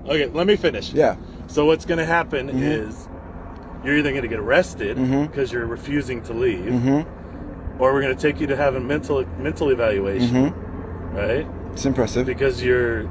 Okay, let me finish. Yeah. So what's going to happen is you're either going to get arrested because you're refusing to leave, or we're going to take you to have a mental evaluation, right? It's impressive. Because you're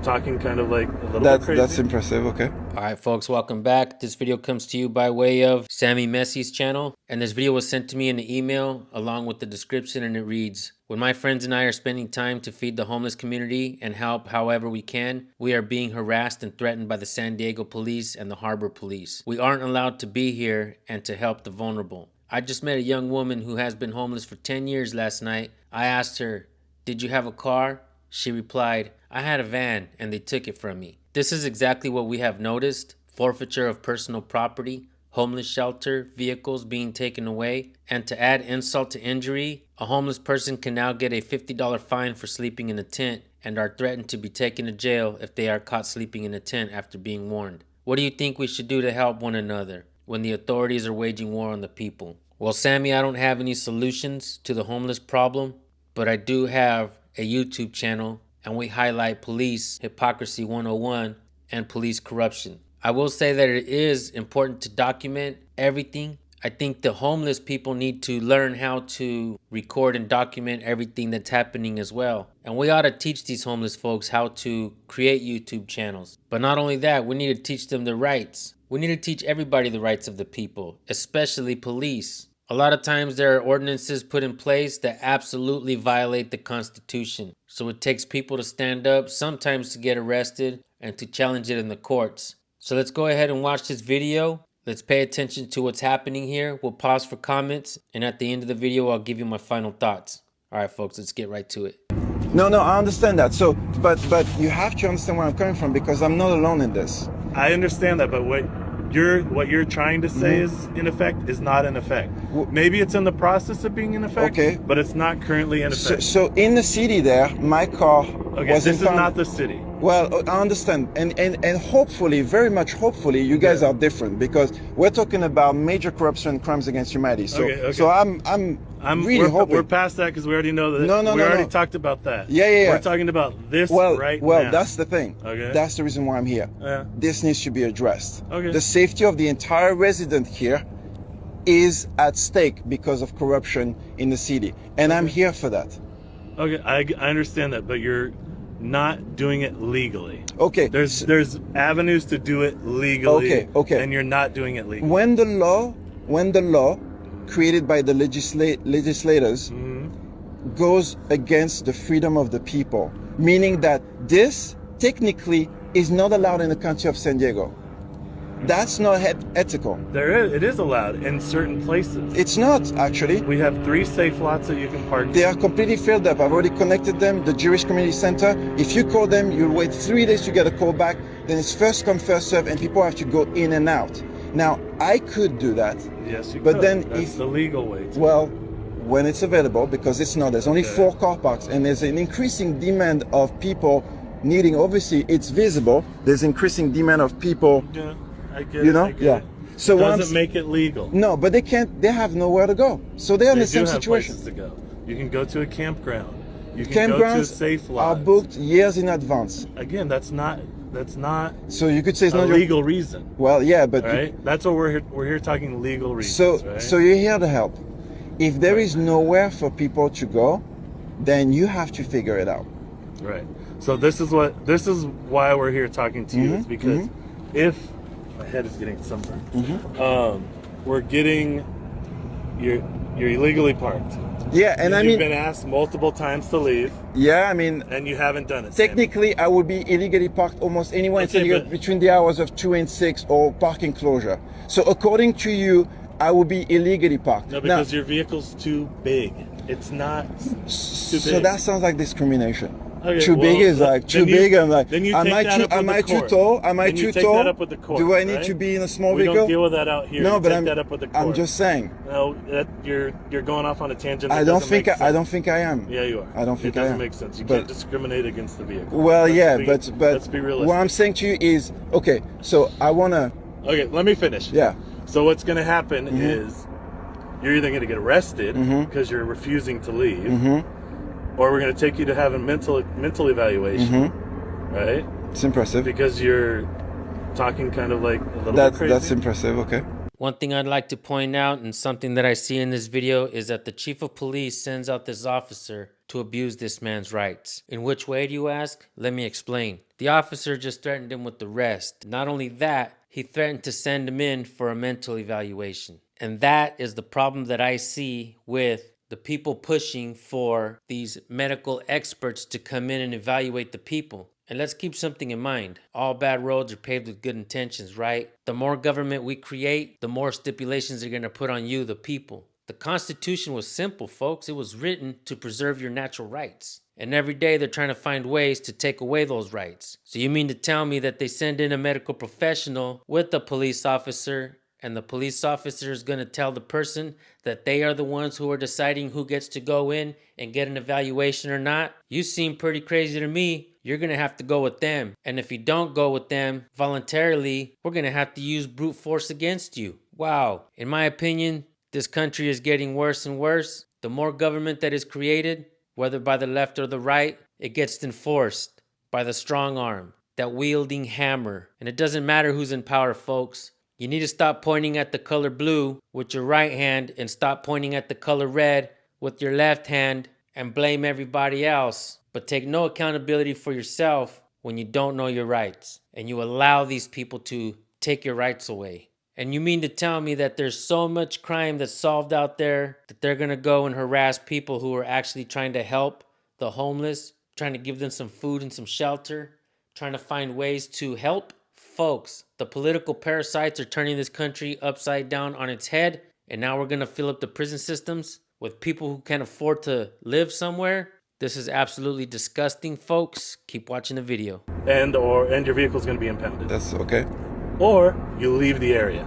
talking kind of like a little bit crazy. That's impressive. Okay. All right, folks, welcome back. This video comes to you by way of Sammy Messi's channel. And this video was sent to me in an email along with the description, and it reads, when my friends and I are spending time to feed the homeless community and help however we can, we are being harassed and threatened by the San Diego police and the Harbor police. We aren't allowed to be here and to help the vulnerable. I just met a young woman who has been homeless for 10 years last night. I asked her, did you have a car? She replied, I had a van and they took it from me. This is exactly what we have noticed: forfeiture of personal property, homeless shelter, vehicles being taken away, and to add insult to injury, a homeless person can now get a $50 fine for sleeping in a tent and are threatened to be taken to jail if they are caught sleeping in a tent after being warned. What do you think we should do to help one another when the authorities are waging war on the people? Well, Sammy, I don't have any solutions to the homeless problem, but I do have a YouTube channel, and we highlight police hypocrisy 101 and police corruption. I will say that it is important to document everything. I think the homeless people need to learn how to record and document everything that's happening as well. And we ought to teach these homeless folks how to create YouTube channels. But not only that, we need to teach them the rights. We need to teach everybody the rights of the people, especially police. A lot of times there are ordinances put in place that absolutely violate the Constitution. So it takes people to stand up, sometimes to get arrested, and to challenge it in the courts. So let's go ahead and watch this video. Let's pay attention to what's happening here. We'll pause for comments, and at the end of the video, I'll give you my final thoughts. All right, folks, let's get right to it. No, I understand that. So, but you have to understand where I'm coming from, because I'm not alone in this. I understand that, but what you're trying to say is in effect is not in effect. Maybe it's in the process of being in effect, okay, but it's not currently in effect. So in the city there, my car was this in is not the city. Well, I understand, and hopefully, very much hopefully, you guys are different, because we're talking about major corruption and crimes against humanity. So, so I'm really hoping we're past that, because we already know that. We already talked about that. Yeah. We're talking about this right now. Well, that's the thing. Okay. That's the reason why I'm here. Yeah. This needs to be addressed. Okay. The safety of the entire resident here is at stake because of corruption in the city, and I'm here for that. Okay, I understand that, but you're not doing it legally. Okay. There's avenues to do it legally. Okay. And you're not doing it legally. When the law created by the legislators goes against the freedom of the people, meaning that this technically is not allowed in the county of San Diego. That's not ethical. It is allowed in certain places. It's not, actually. We have 3 safe lots that you can park. They are completely filled up. I've already connected them. The Jewish Community Center, if you call them, you'll wait 3 days to get a call back. Then it's first come, first serve, and people have to go in and out. Now, I could do that. Yes, you but could. Then that's the legal way to. Well, when it's available, because it's not. There's only 4 car parks, and there's an increasing demand of people needing, obviously, it's visible. There's increasing demand of people. Yeah. I get it. So doesn't make it legal. No, but they can't. They have nowhere to go. So they're in the same situation. Places to go. You can go to a campground. You can go to a safe lot. Are booked years in advance. Again, that's not. So you could say it's a not legal reason. Well, yeah, but right. That's what we're here talking legal reasons. So right? So you're here to help. If there is nowhere for people to go, then you have to figure it out. Right. So this is why we're here talking to you. Is because if my head is getting sunburned. We're getting you're illegally parked. Yeah, and you've been asked multiple times to leave. Yeah, I mean, and you haven't done it. Technically, I would be illegally parked almost anywhere between the hours of 2 and 6 or parking closure. So according to you, I would be illegally parked. No, because your vehicle's too big. It's not too big. So that sounds like discrimination. Okay, too big is like too big. I'm like, then you am I too tall? Am I too tall? That up with the court, do I need to be in a small vehicle? We don't deal with that out here. No, but take that up with the court. I'm just saying. No, you're going off on a tangent. I don't think I am. Yeah, you are. I don't think I am. It doesn't make sense. You can't discriminate against the vehicle. Well, but let's be realistic. What I'm saying to you is, okay, so I wanna. Okay, let me finish. Yeah. So what's going to happen is you're either going to get arrested because you're refusing to leave, or we're going to take you to have a mental evaluation, right? It's impressive. because you're talking kind of like a little bit crazy. That's impressive. Okay. One thing I'd like to point out, and something that I see in this video, is that the chief of police sends out this officer to abuse this man's rights. In which way, do you ask? Let me explain. The officer just threatened him with arrest. Not only that, he threatened to send him in for a mental evaluation. And that is the problem that I see with the people pushing for these medical experts to come in and evaluate the people. And let's keep something in mind. All bad roads are paved with good intentions, right? The more government we create, the more stipulations they're going to put on you, the people. The Constitution was simple, folks. It was written to preserve your natural rights. And every day they're trying to find ways to take away those rights. So you mean to tell me that they send in a medical professional with a police officer, and the police officer is going to tell the person that they are the ones who are deciding who gets to go in and get an evaluation or not? You seem pretty crazy to me. You're going to have to go with them. And if you don't go with them voluntarily, we're going to have to use brute force against you. Wow. In my opinion, this country is getting worse and worse. The more government that is created, whether by the left or the right, it gets enforced by the strong arm, that wielding hammer. And it doesn't matter who's in power, folks. You need to stop pointing at the color blue with your right hand and stop pointing at the color red with your left hand and blame everybody else. But take no accountability for yourself when you don't know your rights and you allow these people to take your rights away. And you mean to tell me that there's so much crime that's solved out there that they're going to go and harass people who are actually trying to help the homeless, trying to give them some food and some shelter, trying to find ways to help? Folks, the political parasites are turning this country upside down on its head, and now we're going to fill up the prison systems with people who can't afford to live somewhere. This is absolutely disgusting, folks. Keep watching the video. And your vehicle's going to be impounded. That's okay. Or you leave the area.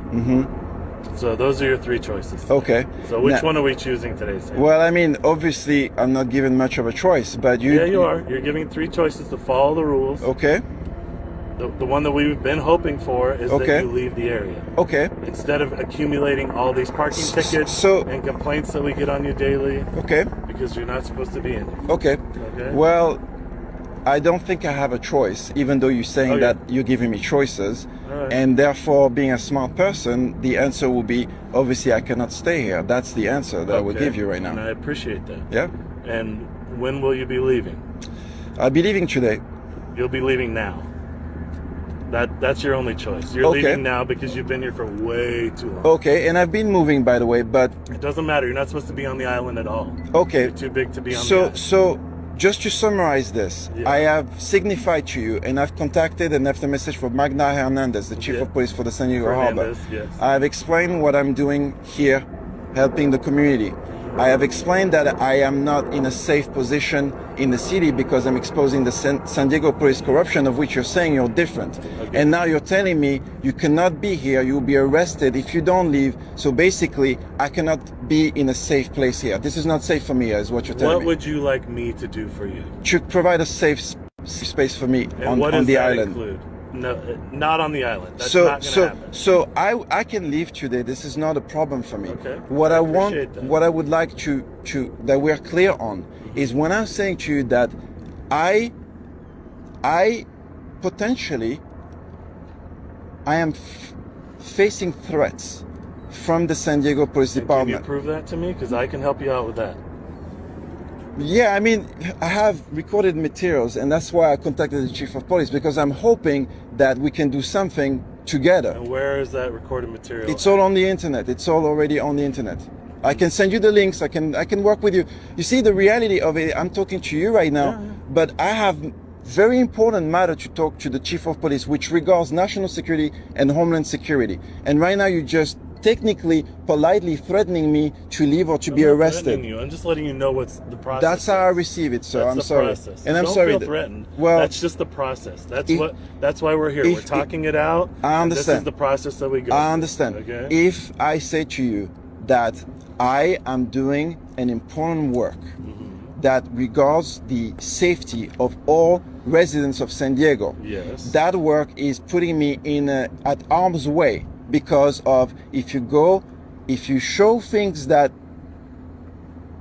So those are your three choices. Okay. So which one are we choosing today, Sam? Well, I mean, obviously, I'm not given much of a choice, but you... Yeah, you are. You're giving three choices to follow the rules. Okay. The one that we've been hoping for is that you leave the area. Okay. Instead of accumulating all these parking tickets and complaints that we get on you daily. Okay. Because you're not supposed to be in it. Okay. Okay. Well, I don't think I have a choice, even though you're saying that you're giving me choices. Right. And therefore, being a smart person, the answer will be, obviously, I cannot stay here. That's the answer that I will give you right now. And I appreciate that. Yeah. And when will you be leaving? I'll be leaving today. You'll be leaving now. That's your only choice. You're leaving now because you've been here for way too long. Okay, and I've been moving, by the way, but... It doesn't matter. You're not supposed to be on the island at all. Okay. You're too big to be on the island. So, just to summarize this, I have signified to you, and I've contacted and left a message for Magda Hernandez, the chief of police for the San Diego Harbor. Yes. I've explained what I'm doing here, helping the community. I have explained that I am not in a safe position in the city because I'm exposing the San Diego police corruption, of which you're saying you're different. Okay. And now you're telling me you cannot be here, you'll be arrested if you don't leave. So basically, I cannot be in a safe place here. This is not safe for me, is what you're telling me. What would you like me to do for you? To provide a safe space for me on the island. What does that include? No, not on the island. That's not going to happen. So I can leave today. This is not a problem for me. Okay. What I would like to that we're clear on is when I'm saying to you that I potentially am facing threats from the San Diego Police Department. Can you prove that to me? Because I can help you out with that. Yeah, I mean, I have recorded materials, and that's why I contacted the chief of police, because I'm hoping that we can do something together. And where is that recorded material? It's all on the internet. It's all already on the internet. I can send you the links. I can work with you. You see, the reality of it, I'm talking to you right now, but I have very important matter to talk to the chief of police, which regards national security and homeland security. And right now, you just technically, politely threatening me to leave or to be arrested. I'm just letting you know what's the process. That's how I receive it, sir. I'm sorry. Process. And I'm Don't sorry. Feel threatened. Well, that's just the process. That's why we're here. We're talking it out. I understand. This is the process that we go through. I understand. Okay? If I say to you that I am doing an important work that regards the safety of all residents of San Diego, that work is putting me in at arm's way. Because of if you show things that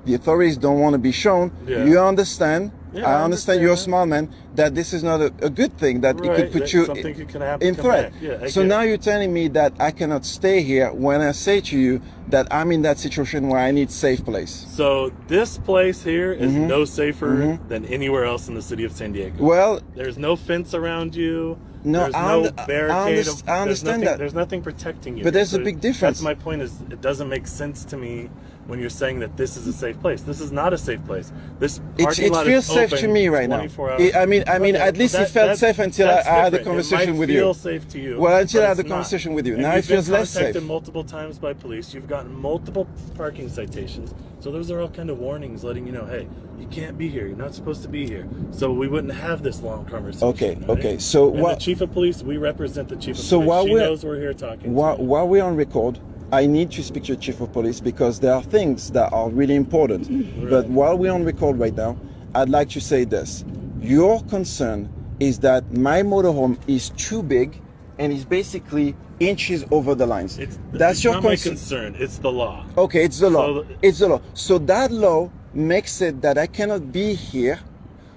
the authorities don't want to be shown, you understand. I understand you're a smart man, that this is not a good thing, that it Right, could put that you something can happen, in come threat. back. Yeah, I So get now it. you're telling me that I cannot stay here when I say to you that I'm in that situation where I need safe place. So this place here is no safer than anywhere else in the city of San Diego. Well, There's no fence around you. No, there's I no under- I barricade. underst- I understand there's nothing, that. There's nothing protecting you. But there's a So big difference. That's my point. Is it doesn't make sense to me when you're saying that this is a safe place. This is not a safe place. This parking it lot feels is safe open to me right now. 24 hours. I mean, Okay, at least it that- felt that- safe until I that's had the different. conversation it might with feel you. safe to you. Well, until but I had the it's not. conversation with you. And Now it you've been feels less safe. contacted multiple times by police. You've gotten multiple parking citations. So those are all kind of warnings letting you know, hey, you can't be here. You're not supposed to be here. So we wouldn't have this long conversation. Okay, right? okay. So and what? the chief of police, we represent the chief of So police. while She we're- knows we're here talking. While, to you. while we're on record, I need to speak to the chief of police because there are things that are really important. But while we're on record right now, I'd like to say this. Your concern is that my motorhome is too big and is basically inches over the lines. That's it's your not my concern. concern. It's the law. Okay, it's the law. So- It's the law. So that law makes it that I cannot be here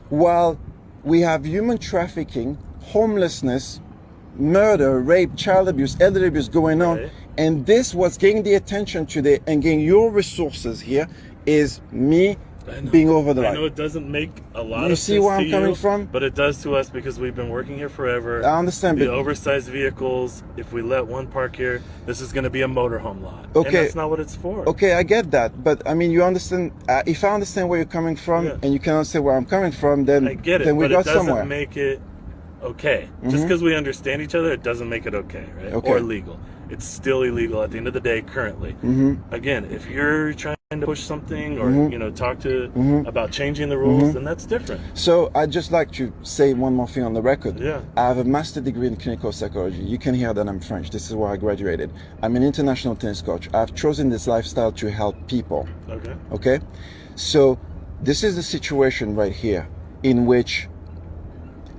while we have human trafficking, homelessness, murder, rape, child abuse, elderly abuse going on. Right. And this was getting the attention today and getting your resources here is me I know. being over the I line. know it doesn't make a lot You of see sense where to I'm coming you, from? but it does to us because we've been working here forever. I understand, The but- oversized vehicles, if we let one park here, this is going to be a motorhome lot. Okay. And that's not what it's for. Okay, I get that, but I mean, you understand. If I understand where you're coming from, Yeah. and you can understand where I'm coming from, then I get it, then we but it got doesn't somewhere. make it okay. Just because we understand each other, it doesn't make it okay, right? Okay. Or legal. It's still illegal at the end of the day currently. Again, if you're trying to push something or talk to about changing the rules, then that's different. So I'd just like to say one more thing on the record. Yeah. I have a master's degree in clinical psychology. You can hear that I'm French. This is where I graduated. I'm an international tennis coach. I've chosen this lifestyle to help people. Okay. Okay? So this is the situation right here in which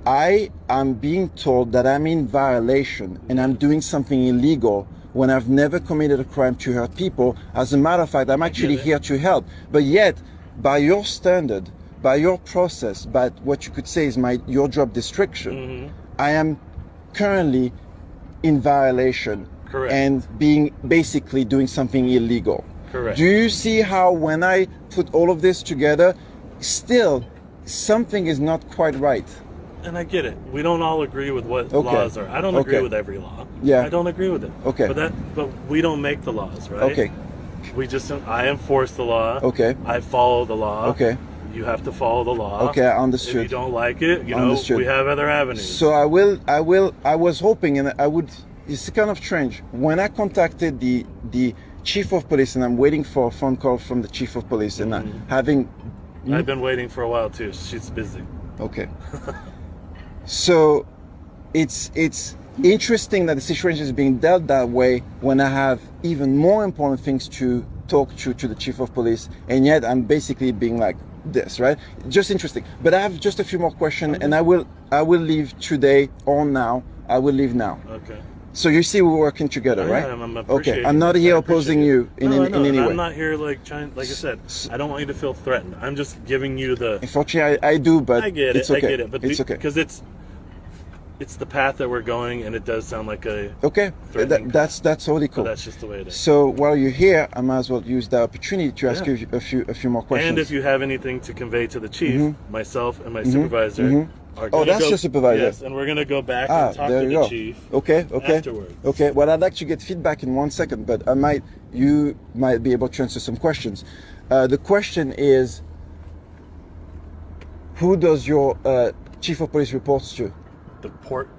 I am being told that I'm in violation and I'm doing something illegal when I've never committed a crime to hurt people. As a matter of fact, I'm actually it. here to help. But yet, by your standard, by your process, by what you could say is your job description, I am currently in violation. Correct. And being basically doing something illegal. Correct. Do you see how when I put all of this together, still something is not quite right? And I get it. We don't all agree with what Okay. laws are. I don't agree Okay. with every law. Yeah. I don't agree with it. Okay. But we don't make the laws, right? Okay. I enforce the law. Okay. I follow the law. Okay. You have to follow the law. Okay, I If understood. you don't like it, Understood. we have other avenues. So I was hoping, and I would, it's kind of strange. When I contacted the chief of police, and I'm waiting for a phone call from the chief of police, and having, I've been waiting for a while too. She's busy. okay. So it's interesting that the situation is being dealt that way when I have even more important things to talk to the chief of police, and yet I'm basically being like this, right? Just interesting. But I have just a few more questions, and I will leave today or now. I will leave now. Okay. So you see, we're working together, right? I'm Okay. appreciating I'm not this. here I appreciate opposing it. you in No, I know, any and way. I'm not here like I said, I don't want you to feel threatened. I'm just giving you the. Unfortunately, I do, but I get it's it. okay. I get it. But it's okay. because it's the path that we're going, and it does sound like a. Okay, threatening that's totally cool. But that's just the way it is. So while you're here, I might as well use the opportunity to ask Yeah. you a few more questions. And if you have anything to convey to the chief, myself and my supervisor are Oh, gonna that's go, your supervisor. Yes, and we're gonna go back Ah, and talk there to you the go. chief. Okay. afterwards. Okay. Well, I'd like to get feedback in 1 second, but you might be able to answer some questions. The question is, who does your chief of police reports to? The port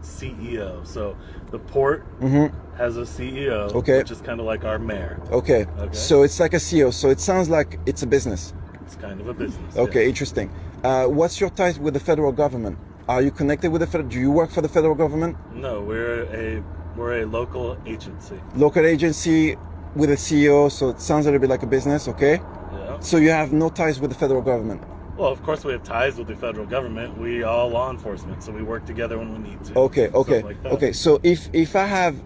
CEO. So the port has a CEO, Okay. which is kind of like our mayor. Okay. Okay. So it's like a CEO. So it sounds like it's a business. It's kind of a business. Okay, yeah. interesting. What's your ties with the federal government? Are you connected with the federal? Do you work for the federal government? No, we're a local agency. Local agency with a CEO, so it sounds a little bit like a business, okay? Yeah. So you have no ties with the federal government. Well, of course we have ties with the federal government. We all law enforcement, so we work together when we need to. Okay, Stuff okay, like that. okay. So if I have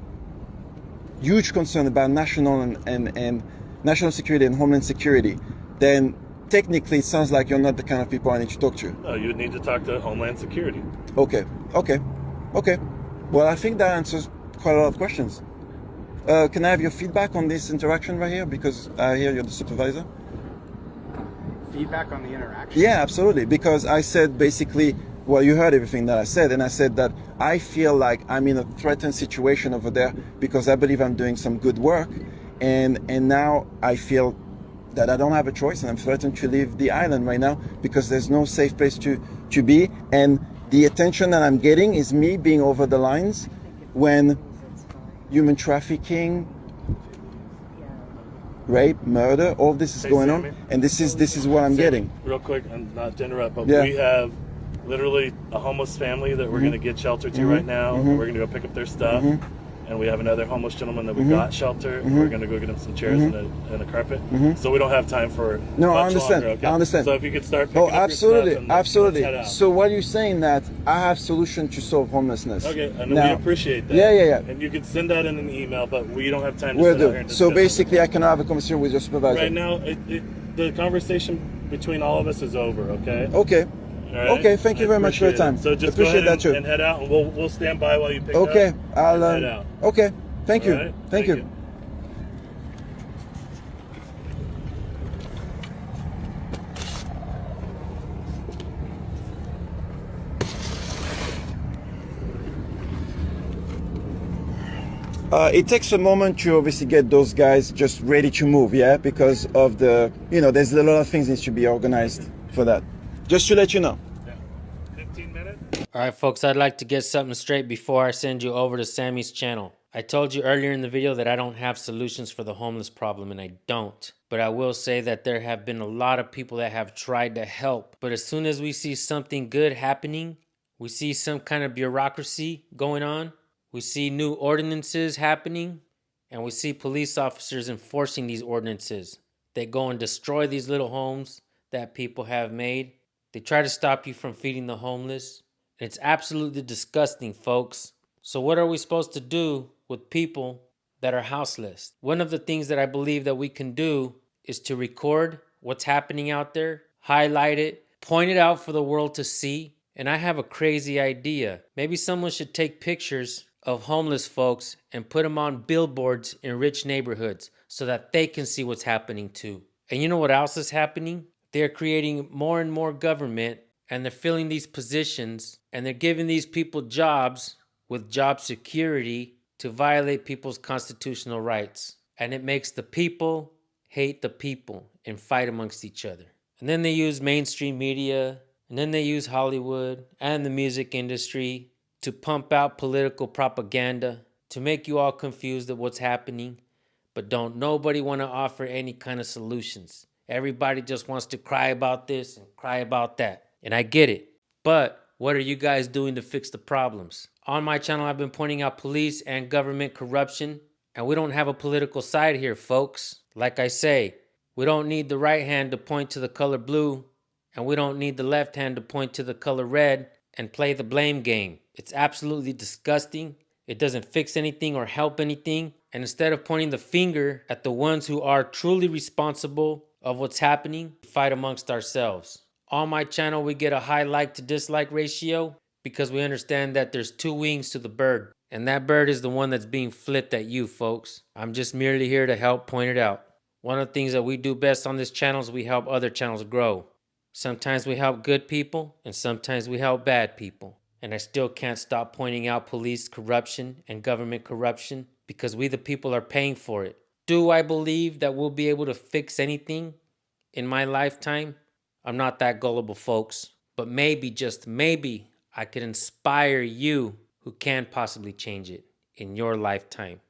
huge concern about national and national security and homeland security, then technically it sounds like you're not the kind of people I need to talk to. No, you would need to talk to Homeland Security. Okay. Well, I think that answers quite a lot of questions. Can I have your feedback on this interaction right here? Because I hear you're the supervisor. Feedback on the interaction? Yeah, absolutely. Because I said basically, well, you heard everything that I said, and I said that I feel like I'm in a threatened situation over there because I believe I'm doing some good work, and now I feel that I don't have a choice, and I'm threatened to leave the island right now because there's no safe place to be, and the attention that I'm getting is me being over the lines when human trafficking, rape, murder, all this is going Sammy. on, and this is what I'm getting. Real quick, and not to interrupt, but Yeah. we have literally a homeless family that we're going to get shelter to right now. We're going to go pick up their stuff. And we have another homeless gentleman that we got shelter. We're going to go get him some chairs and a carpet. So we don't have time for No, much I understand. longer, okay? I understand. So if you could start picking Oh, up your absolutely, stuff and let's head absolutely. out. So what you're saying that I have solution to solve homelessness? Okay, and now, we appreciate that. Yeah. And you can send that in an email, but we don't have time to Will sit out here do. and So discuss basically, I can have a conversation with your it. supervisor. Right now, the conversation between all of us is over, okay? Okay. All right? Okay, thank you I very much for your appreciate it. time. So just Appreciate go ahead that too. and head out, and we'll stand by while you pick Okay, up I'll. and head out. Okay, thank you. All right? Thank you. It takes a moment to obviously get those guys just ready to move, yeah, because of the, there's a lot of things that need to be organized for that. Just to let you know. 15 minutes? All right, folks, I'd like to get something straight before I send you over to Sammy's channel. I told you earlier in the video that I don't have solutions for the homeless problem, and I don't. But I will say that there have been a lot of people that have tried to help. But as soon as we see something good happening, we see some kind of bureaucracy going on, we see new ordinances happening, and we see police officers enforcing these ordinances. They go and destroy these little homes that people have made. They try to stop you from feeding the homeless. It's absolutely disgusting, folks. So what are we supposed to do with people that are houseless? One of the things that I believe that we can do is to record what's happening out there, highlight it, point it out for the world to see. And I have a crazy idea. Maybe someone should take pictures of homeless folks and put them on billboards in rich neighborhoods so that they can see what's happening too. And you know what else is happening? They're creating more and more government, and they're filling these positions, and they're giving these people jobs with job security to violate people's constitutional rights. And it makes the people hate the people and fight amongst each other. And then they use mainstream media, and then they use Hollywood and the music industry to pump out political propaganda, to make you all confused at what's happening, but don't nobody want to offer any kind of solutions. Everybody just wants to cry about this and cry about that. And I get it. But what are you guys doing to fix the problems? On my channel, I've been pointing out police and government corruption, and we don't have a political side here, folks. Like I say, we don't need the right hand to point to the color blue, and we don't need the left hand to point to the color red and play the blame game. It's absolutely disgusting. It doesn't fix anything or help anything. And instead of pointing the finger at the ones who are truly responsible of what's happening, we fight amongst ourselves. On my channel, we get a high like to dislike ratio because we understand that there's two wings to the bird. And that bird is the one that's being flipped at you, folks. I'm just merely here to help point it out. One of the things that we do best on this channel is we help other channels grow. Sometimes we help good people, and sometimes we help bad people. And I still can't stop pointing out police corruption and government corruption because we the people are paying for it. Do I believe that we'll be able to fix anything in my lifetime? I'm not that gullible, folks. But maybe, just maybe, I could inspire you who can possibly change it in your lifetime.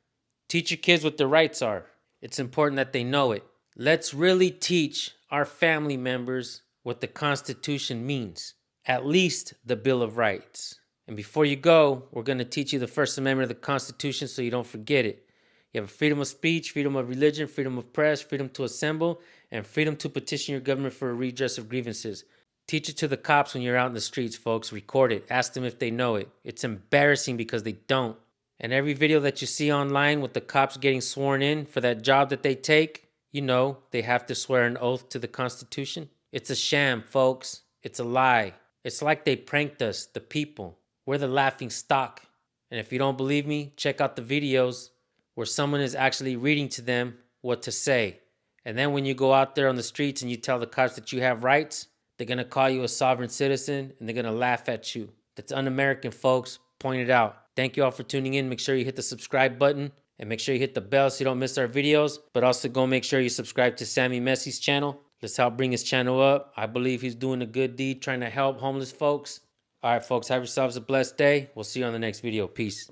Teach your kids what their rights are. It's important that they know it. Let's really teach our family members what the Constitution means, at least the Bill of Rights. And before you go, we're going to teach you the First Amendment of the Constitution so you don't forget it. You have freedom of speech, freedom of religion, freedom of press, freedom to assemble, and freedom to petition your government for a redress of grievances. Teach it to the cops when you're out in the streets, folks. Record it. Ask them if they know it. It's embarrassing because they don't. And every video that you see online with the cops getting sworn in for that job that they take, You know, they have to swear an oath to the Constitution. It's a sham, folks. It's a lie. It's like they pranked us, the people. We're the laughing stock. And if you don't believe me, check out the videos where someone is actually reading to them what to say. And then when you go out there on the streets and you tell the cops that you have rights, they're going to call you a sovereign citizen and they're going to laugh at you. That's un-American, folks. Point it out. Thank you all for tuning in. Make sure you hit the subscribe button and make sure you hit the bell so you don't miss our videos. But also go make sure you subscribe to Sammy Messie's channel. Let's help bring his channel up. I believe he's doing a good deed trying to help homeless folks. All right, folks, have yourselves a blessed day. We'll see you on the next video. Peace.